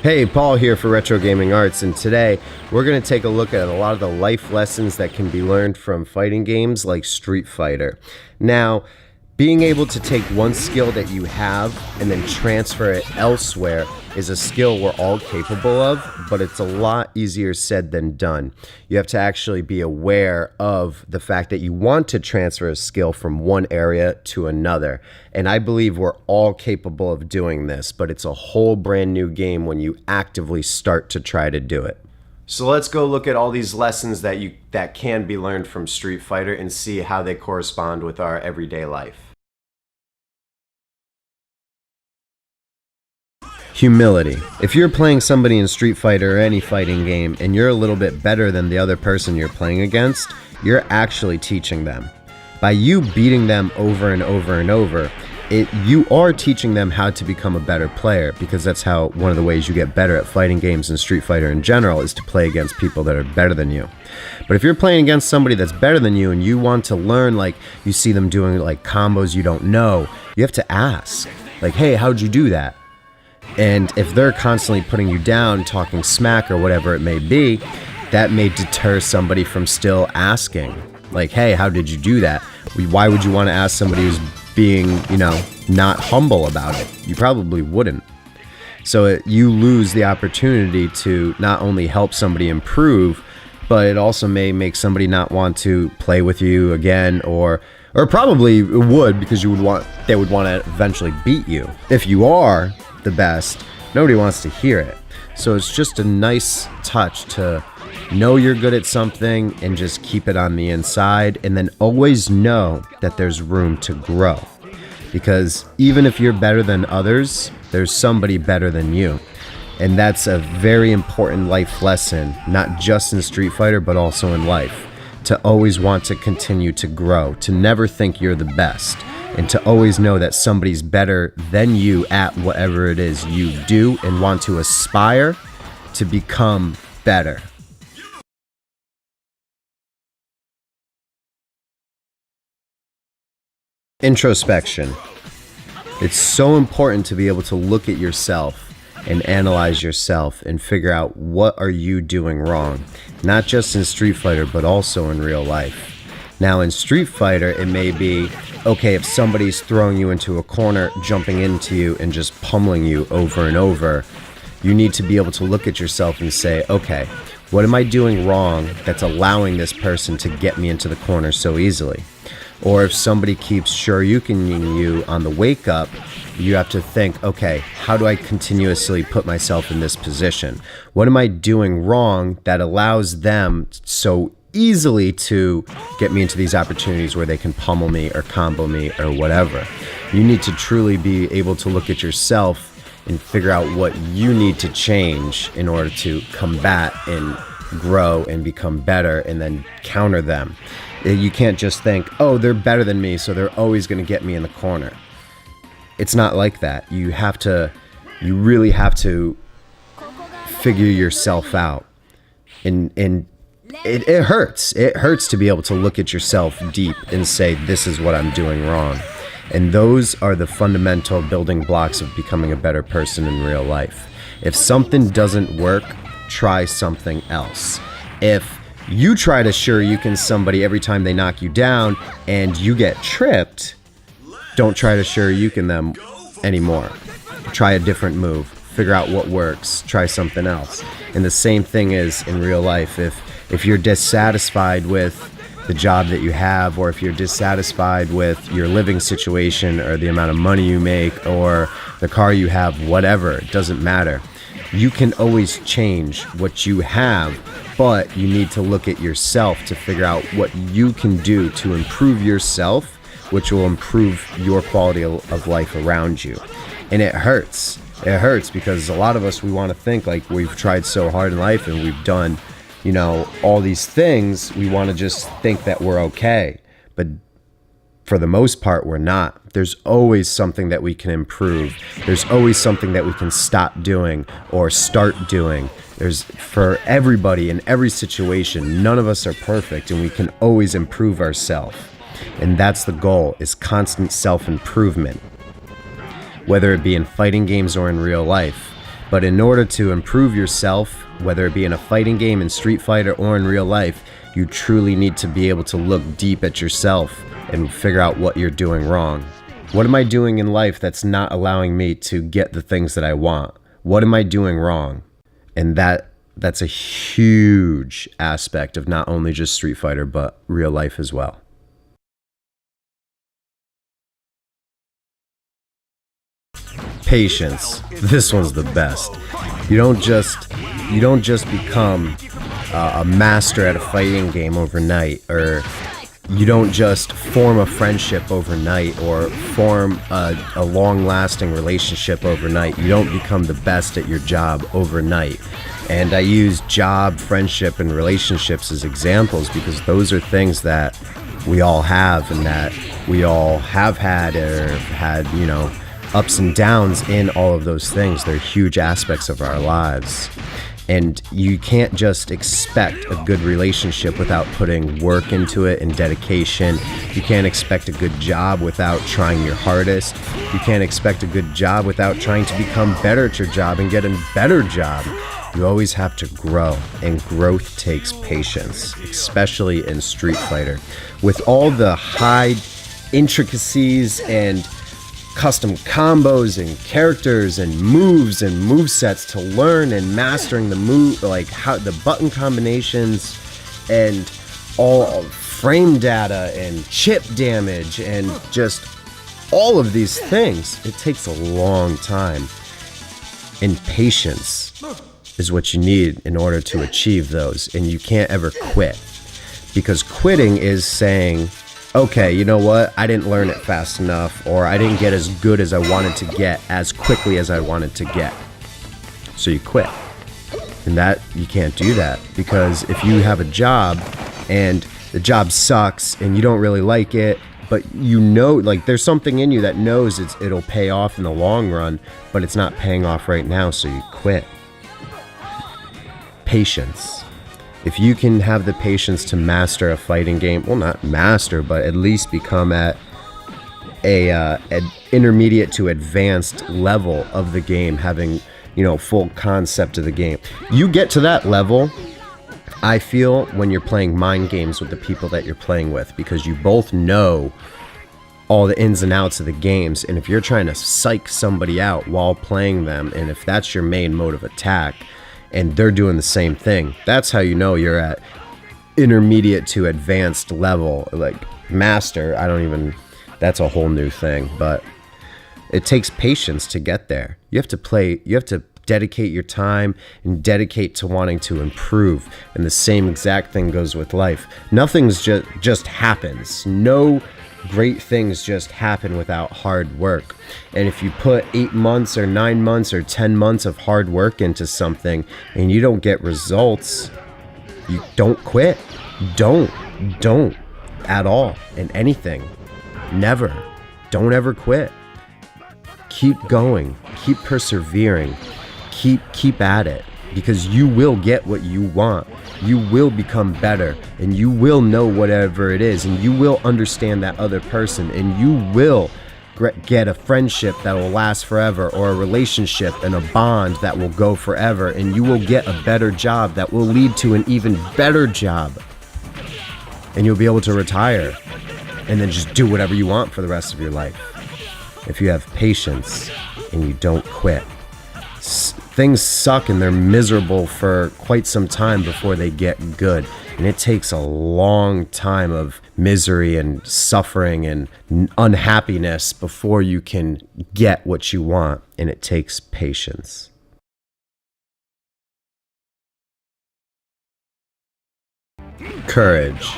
Hey, Paul here for Retro Gaming Arts, and today we're going to take a look at a lot of the life lessons that can be learned from fighting games like Street Fighter. Now, being able to take one skill that you have and then transfer it elsewhere is a skill we're all capable of, but it's a lot easier said than done. You have to actually be aware of the fact that you want to transfer a skill from one area to another. And I believe we're all capable of doing this, but it's a whole brand new game when you actively start to try to do it. So let's go look at all these lessons that can be learned from Street Fighter and see how they correspond with our everyday life. Humility. If you're playing somebody in Street Fighter or any fighting game and you're a little bit better than the other person you're playing against, you're actually teaching them. By you beating them over and over and over, you are teaching them how to become a better player, because that's how one of the ways you get better at fighting games and Street Fighter in general is to play against people that are better than you. But if you're playing against somebody that's better than you and you want to learn, like you see them doing like combos you don't know, you have to ask, like, hey, how'd you do that? And if they're constantly putting you down, talking smack or whatever it may be, that may deter somebody from still asking. Like, hey, how did you do that? Why would you want to ask somebody who's being, not humble about it? You probably wouldn't. So you lose the opportunity to not only help somebody improve, but it also may make somebody not want to play with you again, or probably would, because they would want to eventually beat you. If you are the best, nobody wants to hear it. So it's just a nice touch to know you're good at something and just keep it on the inside, and then always know that there's room to grow, because even if you're better than others, there's somebody better than you. And that's a very important life lesson, not just in Street Fighter but also in life, to always want to continue to grow, to never think you're the best, and to always know that somebody's better than you at whatever it is you do, and want to aspire to become better. Introspection. It's so important to be able to look at yourself and analyze yourself and figure out what are you doing wrong, not just in Street Fighter but also in real life. Now in Street Fighter, it may be, okay, if somebody's throwing you into a corner, jumping into you and just pummeling you over and over, you need to be able to look at yourself and say, okay, what am I doing wrong that's allowing this person to get me into the corner so easily? Or if somebody keeps shoryukening you on the wake up, you have to think, okay, how do I continuously put myself in this position? What am I doing wrong that allows them so easily to get me into these opportunities where they can pummel me or combo me or whatever? You need to truly be able to look at yourself and figure out what you need to change in order to combat and grow and become better, and then counter them. You can't just think, oh, they're better than me, so they're always going to get me in the corner. It's not like that. You really have to figure yourself out. And it hurts. It hurts to be able to look at yourself deep and say, this is what I'm doing wrong. And those are the fundamental building blocks of becoming a better person in real life. If something doesn't work, try something else. If you try to shoryuken somebody every time they knock you down and you get tripped, don't try to shoryuken them anymore. Try a different move. Figure out what works. Try something else. And the same thing is in real life. If you're dissatisfied with the job that you have, or if you're dissatisfied with your living situation or the amount of money you make or the car you have, whatever, it doesn't matter. You can always change what you have, but you need to look at yourself to figure out what you can do to improve yourself, which will improve your quality of life around you. And it hurts. It hurts because a lot of us, we want to think like we've tried so hard in life and we've done, all these things. We want to just think that we're okay. But for the most part, we're not. There's always something that we can improve. There's always something that we can stop doing or start doing. For everybody in every situation, none of us are perfect, and we can always improve ourselves. And that's the goal, is constant self-improvement. Whether it be in fighting games or in real life, But in order to improve yourself, whether it be in a fighting game, in Street Fighter, or in real life, you truly need to be able to look deep at yourself and figure out what you're doing wrong. What am I doing in life that's not allowing me to get the things that I want? What am I doing wrong? And that's a huge aspect of not only just Street Fighter, but real life as well. Patience. This one's the best. You don't just become a master at a fighting game overnight, or you don't just form a friendship overnight or form a long-lasting relationship overnight. You don't become the best at your job overnight. And I use job, friendship, and relationships as examples because those are things that we all have and that we all have had or had, ups and downs in all of those things. They're huge aspects of our lives. And you can't just expect a good relationship without putting work into it and dedication. You can't expect a good job without trying your hardest. You can't expect a good job without trying to become better at your job and get a better job. You always have to grow, and growth takes patience, especially in Street Fighter. With all the high intricacies and custom combos and characters and moves and movesets to learn and mastering the move, like how the button combinations and all frame data and chip damage and just all of these things, it takes a long time. And patience is what you need in order to achieve those. And you can't ever quit, because quitting is saying, okay, you know what? I didn't learn it fast enough, or I didn't get as good as I wanted to get as quickly as I wanted to get. So you quit. And that, you can't do that, because if you have a job and the job sucks and you don't really like it, but like there's something in you that knows it'll pay off in the long run, but it's not paying off right now, so you quit. Patience. If you can have the patience to master a fighting game, well, not master, but at least become at an intermediate to advanced level of the game, having, full concept of the game. You get to that level, I feel, when you're playing mind games with the people that you're playing with, because you both know all the ins and outs of the games. And if you're trying to psych somebody out while playing them, and if that's your main mode of attack, and they're doing the same thing, that's how you know you're at intermediate to advanced level. Like master, that's a whole new thing, but it takes patience to get there. You have to dedicate your time and dedicate to wanting to improve. And the same exact thing goes with life. Nothing's just happens. No great things just happen without hard work. And if you put 8 months or 9 months or 10 months of hard work into something and you don't get results, you don't quit. Don't at all in anything. Never. Don't ever quit. Keep going. Keep persevering. Keep at it, because you will get what you want. You will become better, and you will know whatever it is, and you will understand that other person, and you will get a friendship that will last forever, or a relationship and a bond that will go forever, and you will get a better job that will lead to an even better job, and you'll be able to retire and then just do whatever you want for the rest of your life if you have patience and you don't quit. Things suck and they're miserable for quite some time before they get good. And it takes a long time of misery and suffering and unhappiness before you can get what you want. And it takes patience. Courage.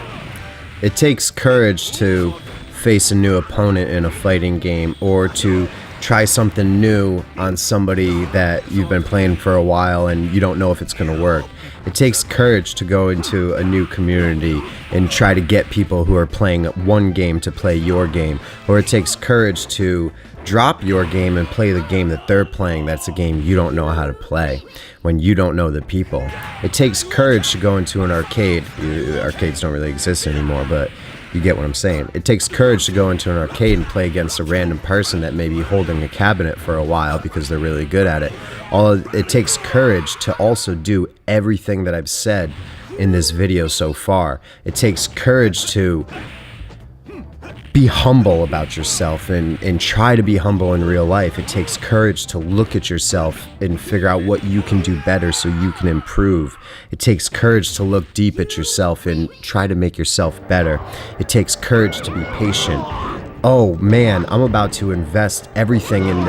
It takes courage to face a new opponent in a fighting game, or to try something new on somebody that you've been playing for a while and you don't know if it's going to work. It takes courage to go into a new community and try to get people who are playing one game to play your game. Or it takes courage to drop your game and play the game that they're playing. That's a game you don't know how to play when you don't know the people. It takes courage to go into an arcade. Arcades don't really exist anymore, but You get what I'm saying? It takes courage to go into an arcade and play against a random person that may be holding a cabinet for a while because they're really good at it. It takes courage to also do everything that I've said in this video so far. It takes courage to be humble about yourself and try to be humble in real life. It takes courage to look at yourself and figure out what you can do better so you can improve. It takes courage to look deep at yourself and try to make yourself better. It takes courage to be patient. Oh man, I'm about to invest everything in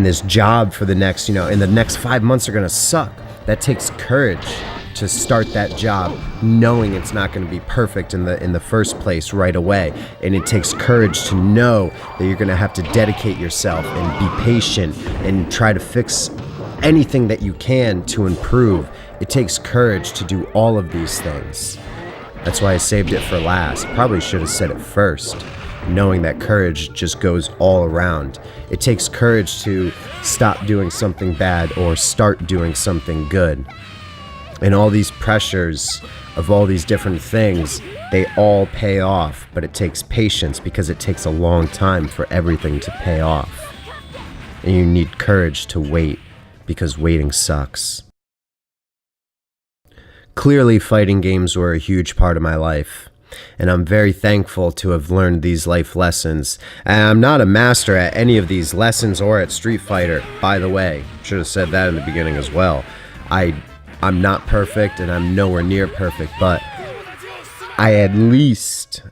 this job for the next, in the next 5 months are gonna suck. That takes courage to start that job knowing it's not going to be perfect in the first place right away. And it takes courage to know that you're going to have to dedicate yourself and be patient and try to fix anything that you can to improve. It takes courage to do all of these things. That's why I saved it for last. Probably should have said it first, knowing that courage just goes all around. It takes courage to stop doing something bad or start doing something good. And all these pressures of all these different things, they all pay off, but it takes patience because it takes a long time for everything to pay off. And you need courage to wait because waiting sucks. Clearly, fighting games were a huge part of my life, and I'm very thankful to have learned these life lessons. And I'm not a master at any of these lessons or at Street Fighter, by the way. Should have said that in the beginning as well. I'm not perfect and I'm nowhere near perfect, but I at least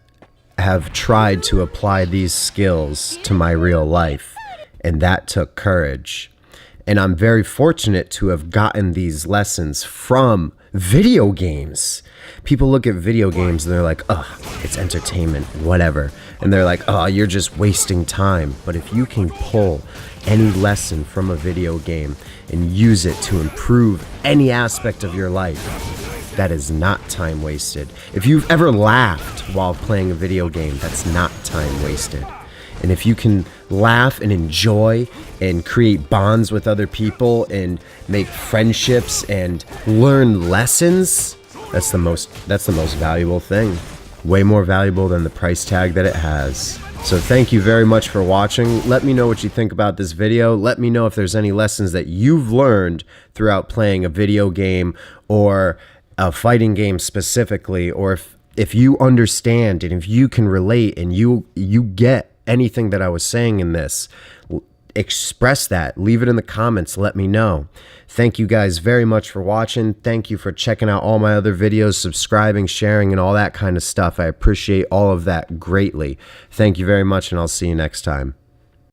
have tried to apply these skills to my real life, and that took courage. And I'm very fortunate to have gotten these lessons from video games. People look at video games and they're like, oh, it's entertainment, whatever. And they're like, oh, you're just wasting time. But if you can pull any lesson from a video game and use it to improve any aspect of your life, that is not time wasted. If you've ever laughed while playing a video game, that's not time wasted. And if you can laugh and enjoy and create bonds with other people and make friendships and learn lessons, that's the most valuable thing. Way more valuable than the price tag that it has. So thank you very much for watching. Let me know what you think about this video. Let me know if there's any lessons that you've learned throughout playing a video game or a fighting game specifically, or if you understand and if you can relate and you get anything that I was saying in this. Express that. Leave it in the comments. Let me know. Thank you guys very much for watching. Thank you for checking out all my other videos, subscribing, sharing, and all that kind of stuff. I appreciate all of that greatly. Thank you very much, and I'll see you next time.